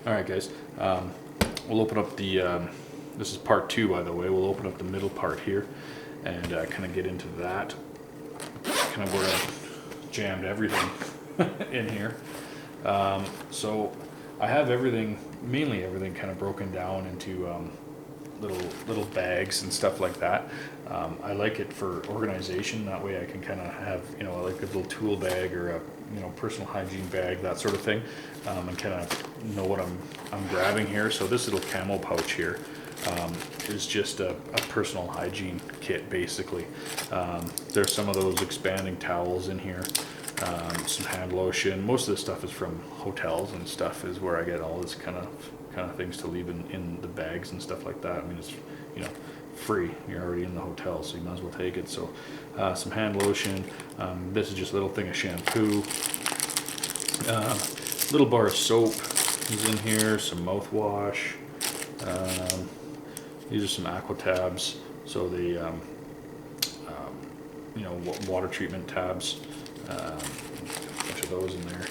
Alright guys, we'll open up the, this is part 2 by the way, we'll open up the middle part here and kind of get into that. Kind of where I jammed everything in here. So I have everything, mainly everything kind of broken down into little bags and stuff like that. I like it for organization, that way I can kind of have, you know, like a little tool bag or a, you know, personal hygiene bag, that sort of thing, and kind of know what I'm grabbing here. So this little camo pouch here is just a personal hygiene kit basically. There's some of those expanding towels in here, some hand lotion. Most of this stuff is from hotels and stuff, is where I get all this kind of things to leave in the bags and stuff like that. I mean, it's, you know, free, you're already in the hotel, so you might as well take it. So some hand lotion, this is just a little thing of shampoo, little bar of soap is in here, some mouthwash, these are some aqua tabs, so the you know, water treatment tabs, a bunch of those in there,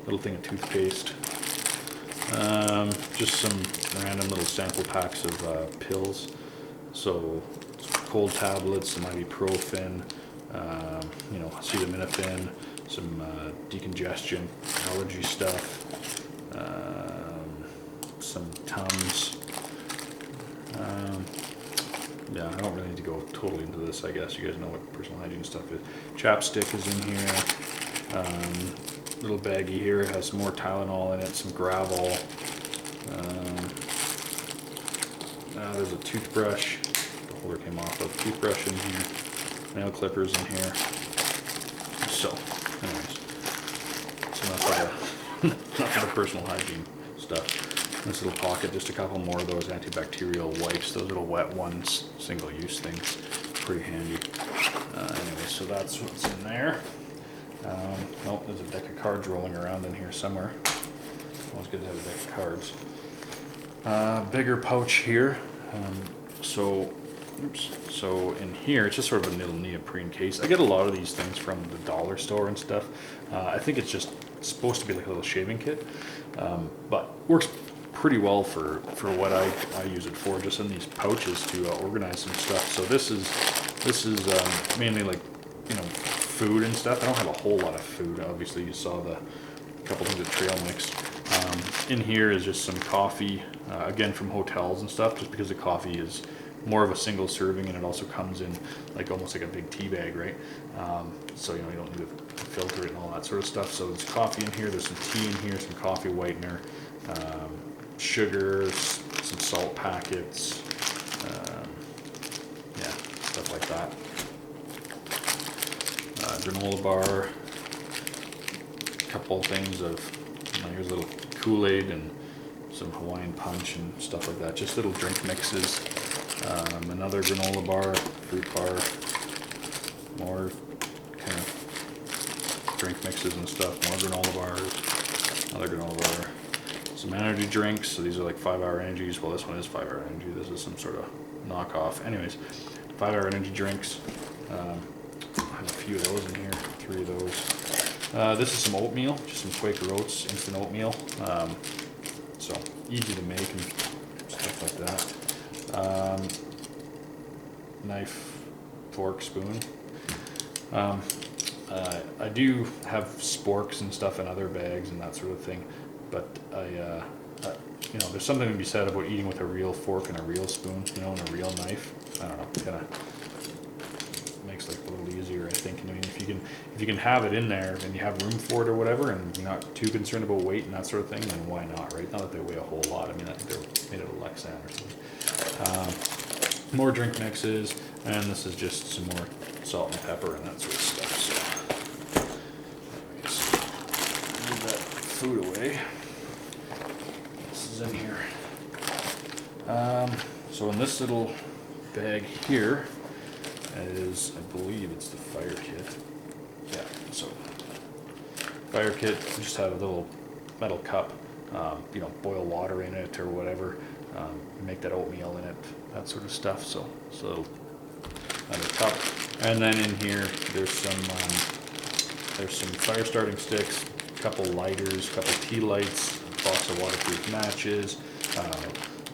little thing of toothpaste, just some random little sample packs of pills, so cold tablets, some ibuprofen, you know, acetaminophen, some decongestion, allergy stuff, some Tums. Yeah, I don't really need to go totally into this, I guess. You guys know what personal hygiene stuff is. Chapstick is in here. Little baggie here, it has some more Tylenol in it, some Gravol. There's a toothbrush. The holder came off. A toothbrush in here. Nail clippers in here. So, anyways. So enough of the personal hygiene stuff. This little pocket, just a couple more of those antibacterial wipes, those little wet ones, single-use things, pretty handy. Anyway, so that's what's in there. Oh, there's a deck of cards rolling around in here somewhere. Always good to have a deck of cards. Bigger pouch here. So in here, it's just sort of a little neoprene case. I get a lot of these things from the dollar store and stuff. I think it's just supposed to be like a little shaving kit, but works pretty well for what I use it for, just in these pouches to organize some stuff. So this is mainly like, you know, food and stuff. I don't have a whole lot of food. Obviously you saw the couple things of trail mix. In here is just some coffee, again from hotels and stuff, just because the coffee is more of a single serving and it also comes in like almost like a big tea bag, right? So, you know, you don't need to filter it and all that sort of stuff. So there's coffee in here, there's some tea in here, some coffee whitener, sugar, some salt packets, yeah, stuff like that. Granola bar, a couple things of, you know, here's a little Kool-Aid and some Hawaiian punch and stuff like that, just little drink mixes. Another granola bar, fruit bar, more kind of drink mixes and stuff, more granola bars, another granola bar, some energy drinks. So these are like 5-hour energies. Well, this one is 5-hour energy. This is some sort of knockoff. Anyways, 5-hour energy drinks. I have a few of those in here, 3 of those. This is some oatmeal, just some Quaker Oats instant oatmeal. So easy to make and stuff like that. Knife, fork, spoon. I do have sporks and stuff in other bags and that sort of thing, but you know, there's something to be said about eating with a real fork and a real spoon, you know, and a real knife. I don't know, it kind of makes life a little easier, I think. I mean, if you can have it in there and you have room for it or whatever, and you're not too concerned about weight and that sort of thing, then why not, right? Not that they weigh a whole lot. I mean, I think they're made out of Lexan or something. More drink mixes, and this is just some more salt and pepper and that sort of stuff. So, move that food away. This is in here. So in this little bag here is, I believe it's the fire kit. Yeah, so fire kit, we just have a little metal cup, you know, boil water in it or whatever, make that oatmeal in it, that sort of stuff. So another cup, and then in here there's some fire starting sticks, a couple lighters, a couple tea lights, box of waterproof matches,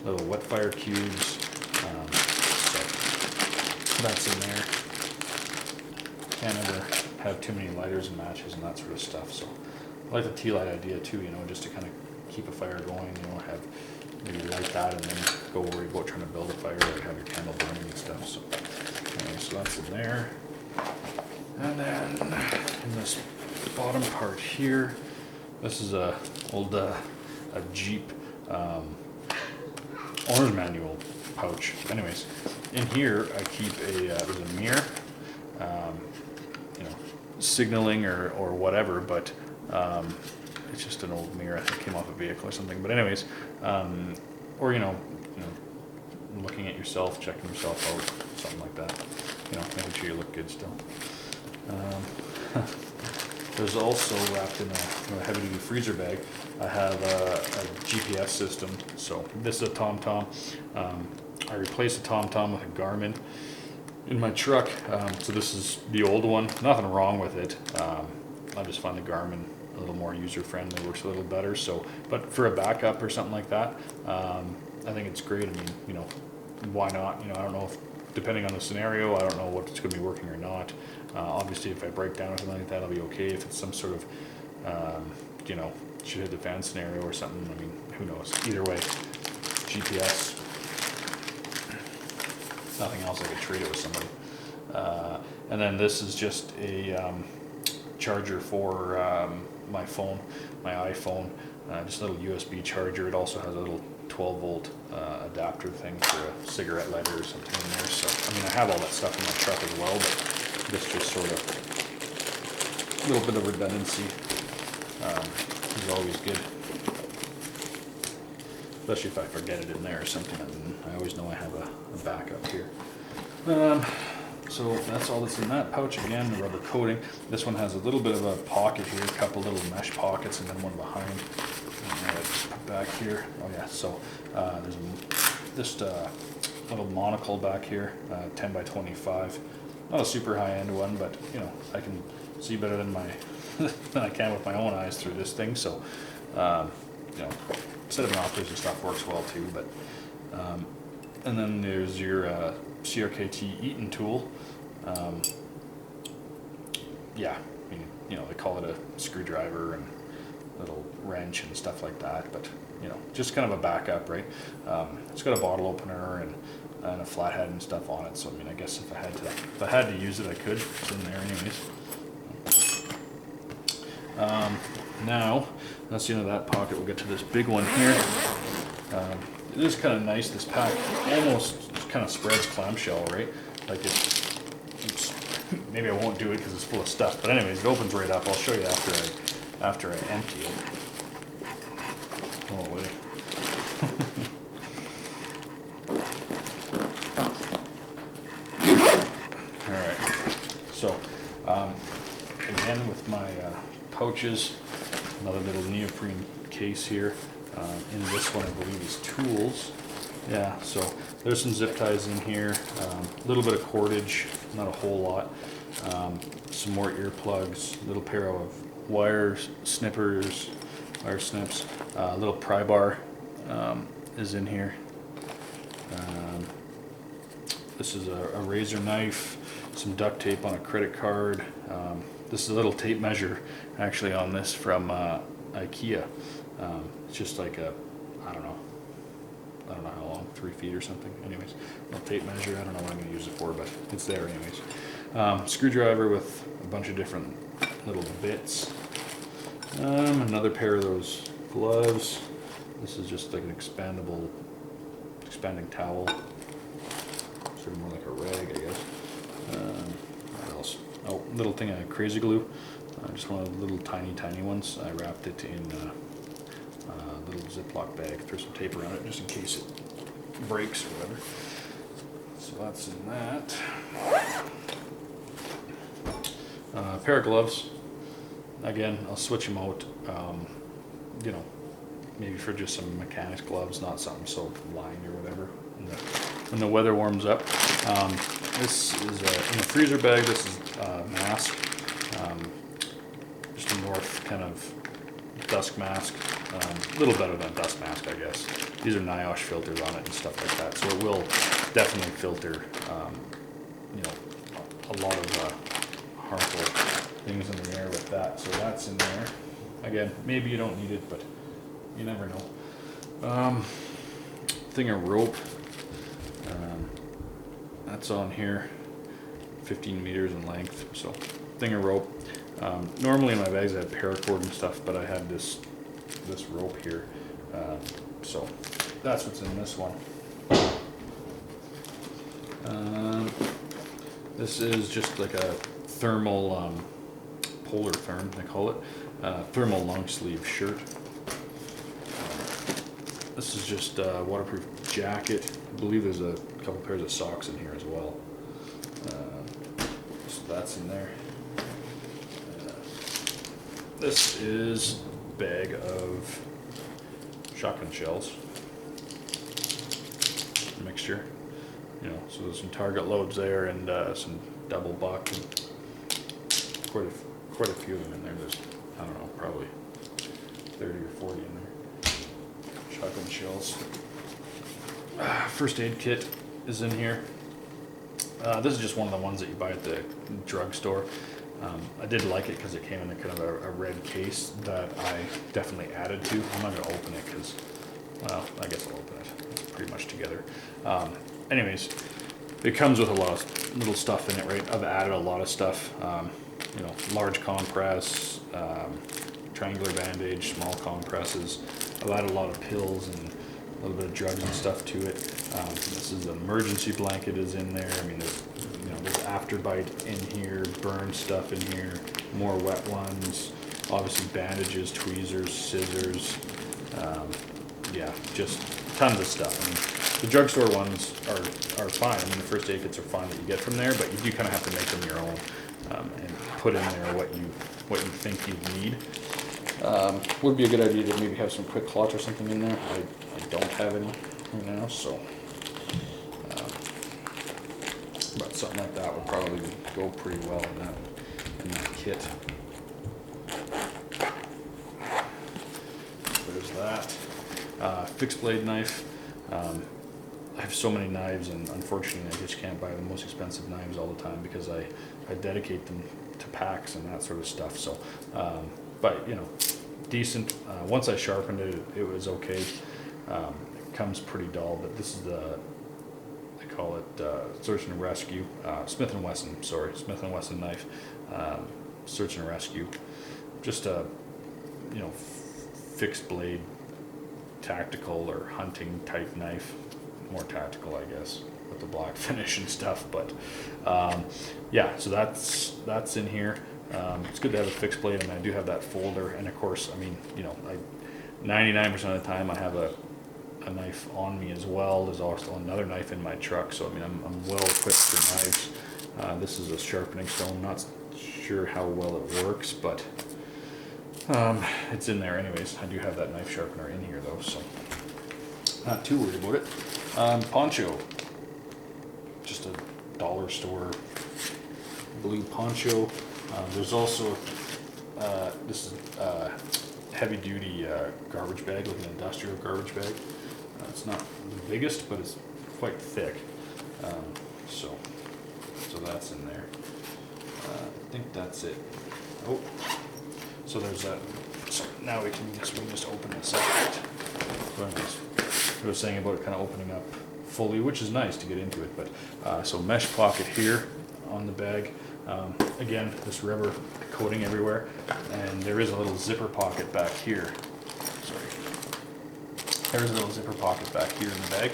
little wet fire cubes. So that's in there. Can't ever have too many lighters and matches and that sort of stuff. So I like the tea light idea too, you know, just to kind of keep a fire going, you know, have maybe light that and then go worry about trying to build a fire or have your candle burning and stuff. So anyway, so that's in there. And then in this bottom part here, this is a old a Jeep owner's manual pouch. Anyways, in here I keep there's a mirror, you know, signaling or whatever, but it's just an old mirror. I think it came off a vehicle or something. But anyways, or you know, looking at yourself, checking yourself out, something like that. You know, making sure you look good still. There's also wrapped in a heavy-duty freezer bag. I have a GPS system. So this is a TomTom. I replaced a TomTom with a Garmin in my truck. So this is the old one. Nothing wrong with it. I just find the Garmin a little more user-friendly, works a little better. So, but for a backup or something like that, I think it's great. I mean, you know, why not? You know, I don't know if, depending on the scenario, I don't know what's going to be working or not. Obviously, if I break down or something like that, I'll be okay. If it's some sort of, you know, should hit the fan scenario or something, I mean, who knows? Either way, GPS. Nothing else I could trade it with somebody. And then this is just a charger for my phone, my iPhone. Just a little USB charger. It also has a little 12-volt adapter thing for a cigarette lighter or something in there. So, I mean, I have all that stuff in my truck as well, but this just sort of a little bit of redundancy is always good. Especially if I forget it in there or something. I always know I have a backup here. So that's all that's in that pouch. Again, the rubber coating. This one has a little bit of a pocket here, a couple little mesh pockets, and then one behind. And just put back here. Oh yeah, so there's just a little monocle back here, 10 by 25. Not a super high-end one, but you know, I can see better than I can with my own eyes through this thing. So you know, set of binoculars and stuff works well too. But and then there's your CRKT Eaton tool. Yeah, I mean, you know, they call it a screwdriver and little wrench and stuff like that, but you know, just kind of a backup, right? It's got a bottle opener and a flathead and stuff on it. So I mean, I guess if I had to use it, I could. It's in there anyways. Now that's the end of that pocket. We'll get to this big one here. It is kind of nice. This pack almost kind of spreads clamshell, right? Like it's maybe I won't do it because it's full of stuff. But anyways, it opens right up. I'll show you after I empty it. Oh wait. All right. So again with my pouches, another little neoprene case here. In this one, I believe, is tools. Yeah, so there's some zip ties in here, a little bit of cordage, not a whole lot, some more earplugs, a little pair of wires, snippers, wire snips, a little pry bar is in here. This is a razor knife, some duct tape on a credit card. This is a little tape measure actually on this from IKEA. It's just like I don't know how long, 3 feet or something. Anyways, a little tape measure. I don't know what I'm going to use it for, but it's there anyways. Screwdriver with a bunch of different little bits. Another pair of those gloves. This is just like an expanding towel. Sort of more like a rag, I guess. What else? Oh, little thing of crazy glue. Just one of the little tiny ones. I wrapped it in a little Ziploc bag. Throw some tape around it just in case it breaks or whatever. So that's in that. A pair of gloves. Again, I'll switch them out. You know, maybe for just some mechanics gloves, not something so lined or whatever. When the weather warms up. This is in a freezer bag. This is a mask. Just a North kind of dusk mask. A little better than a dust mask, I guess. These are NIOSH filters on it and stuff like that, so it will definitely filter, you know, a lot of harmful things in the air with that. So that's in there. Again, maybe you don't need it, but you never know. Thing of rope. That's on here. 15 meters in length. So thing of rope. Normally in my bags I had paracord and stuff, but I had this rope here. So that's what's in this one. This is just like a thermal, polar therm, they call it, thermal long sleeve shirt. This is just a waterproof jacket. I believe there's a couple pairs of socks in here as well. So that's in there. This is a bag of shotgun shells. Mixture. You know, so there's some target loads there and some double buck and quite a few of them in there. There's, I don't know, probably 30 or 40 in there. Shotgun shells. First aid kit is in here. This is just one of the ones that you buy at the drugstore. I did like it because it came in a kind of a red case that I definitely added to. I'm not going to open it because, well, I guess I'll open it. It's pretty much together. Anyways, it comes with a lot of little stuff in it, right? I've added a lot of stuff. You know, large compress, triangular bandage, small compresses. I've added a lot of pills and a little bit of drugs and stuff to it. This is an emergency blanket is in there. I mean, there's afterbite in here, burn stuff in here, more wet ones, obviously bandages, tweezers, scissors, yeah, just tons of stuff. I mean, the drugstore ones are fine. I mean, the first aid kits are fine that you get from there, but you do kind of have to make them your own and put in there what you think you need. Would be a good idea to maybe have some quick clots or something in there. I don't have any right now, so. But something like that would probably go pretty well in that kit. There's that. Fixed blade knife. I have so many knives, and unfortunately I just can't buy the most expensive knives all the time because I dedicate them to packs and that sort of stuff. So, but you know, decent. Once I sharpened it, it was okay. It comes pretty dull, but this is the, call it search and rescue, Smith & Wesson, Smith & Wesson knife, search and rescue, just a, you know, fixed blade, tactical or hunting type knife, more tactical I guess, with the black finish and stuff, but yeah, so that's in here. It's good to have a fixed blade, and I do have that folder, and of course, I mean, you know, 99% of the time I have a knife on me as well. There's also another knife in my truck, so I mean I'm well equipped for knives. This is a sharpening stone. Not sure how well it works, but it's in there anyways. I do have that knife sharpener in here though, so not too worried about it. Poncho, just a dollar store blue poncho. There's also this is heavy duty garbage bag, like an industrial garbage bag. It's not the biggest, but it's quite thick. So that's in there. I think that's it. Oh, so there's that. So now we can just open this up. So anyways, I was saying about it kind of opening up fully, which is nice to get into it. But so mesh pocket here on the bag. Again, this rubber coating everywhere, and there is a little zipper pocket back here. Sorry. There's a little zipper pocket back here in the bag.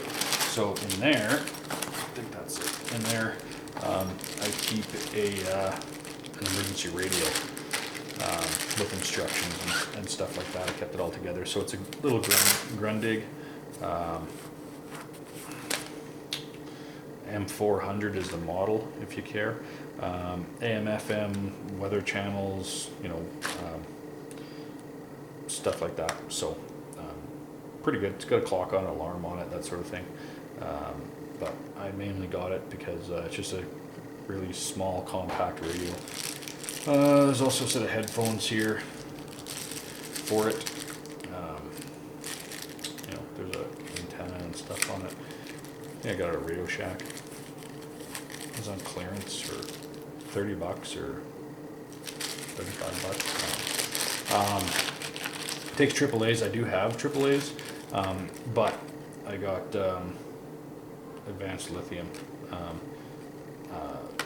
So in there, I think that's it. In there, I keep an emergency radio with instructions and stuff like that. I kept it all together. So it's a little Grundig. M400 is the model, if you care. AM, FM, weather channels, you know, stuff like that. So pretty good. It's got a clock on it, alarm on it, that sort of thing. But I mainly got it because it's just a really small, compact radio. There's also a set of headphones here for it. stuff on it. Yeah, I got it at Radio Shack. It was on clearance for $30 or $35. Takes AAAs. I do have AAAs, but I got advanced lithium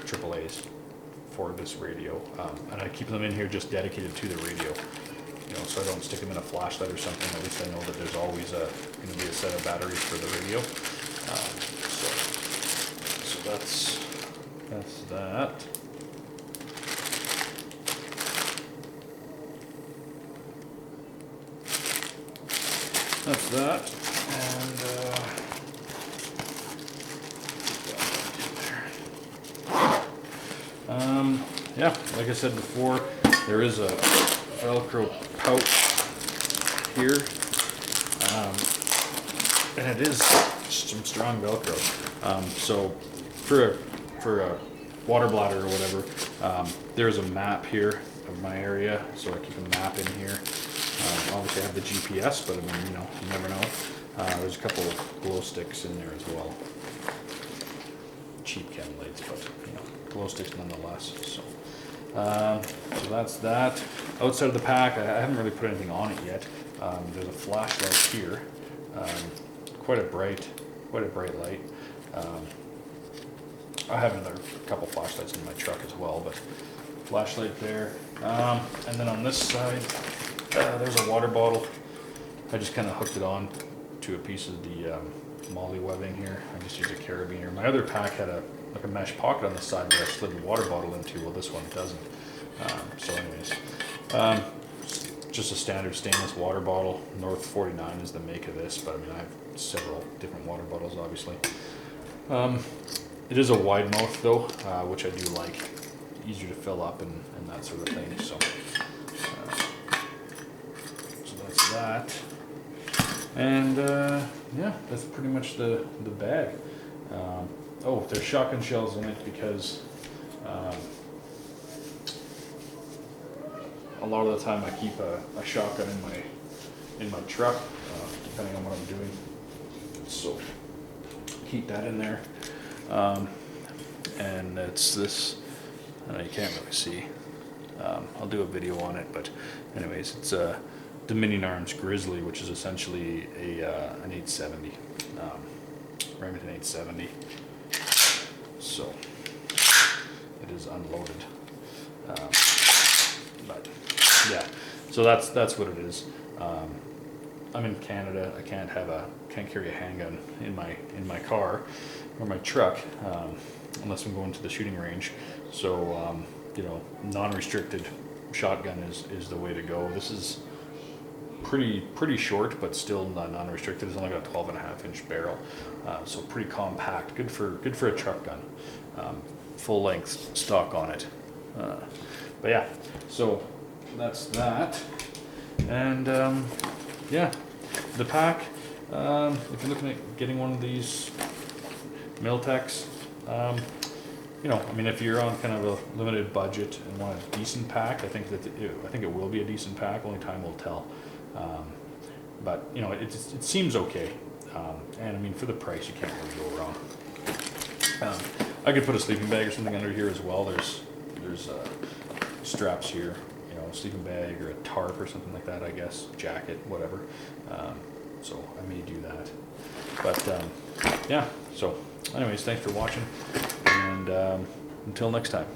AAAs for this radio, and I keep them in here just dedicated to the radio. You know, so I don't stick them in a flashlight or something. At least I know that there's always going to be a set of batteries for the radio. So that's that. That's that, and yeah, like I said before, there is a Velcro pouch here, and it is some strong Velcro. So for a water bladder or whatever, there's a map here of my area, so I keep a map in here. Obviously I have the GPS, but I mean, you know, you never know. There's a couple of glow sticks in there as well. Cheap chem lights, but you know, glow sticks nonetheless. So that's that. Outside of the pack, I haven't really put anything on it yet. There's a flashlight here, quite a bright light. I have another couple flashlights in my truck as well, but flashlight there. And then on this side, there's a water bottle. I just kind of hooked it on to a piece of the MOLLE webbing here. I just used a carabiner. My other pack had a mesh pocket on the side where I slid the water bottle into. Well, this one doesn't. So anyways, just a standard stainless water bottle. North 49 is the make of this, but I mean, I have several different water bottles, obviously. It is a wide mouth though, which I do like. Easier to fill up and that sort of thing. So that's that. And yeah, that's pretty much the bag. Oh, there's shotgun shells in it because a lot of the time I keep a shotgun in my truck, depending on what I'm doing. So keep that in there. And it's this. I know you can't really see. I'll do a video on it, but anyways, it's a Dominion Arms Grizzly, which is essentially an 870, Remington 870. So it is unloaded, but yeah. So that's what it is. I'm in Canada. I can't carry a handgun in my car or my truck unless I'm going to the shooting range. So you know, non-restricted shotgun is the way to go. This is pretty short, but still non-restricted. It's only got a 12.5-inch barrel, so pretty compact. Good for a truck gun. Full length stock on it. But yeah, so that's that. And yeah, the pack. If you're looking at getting one of these Miltex, you know, I mean, if you're on kind of a limited budget and want a decent pack, I think it will be a decent pack. Only time will tell. But you know, it seems okay, and I mean, for the price, you can't really go wrong. I could put a sleeping bag or something under here as well. There's straps here, you know, a sleeping bag or a tarp or something like that, I guess, jacket, whatever. So I may do that. But yeah, so anyways, thanks for watching, and until next time.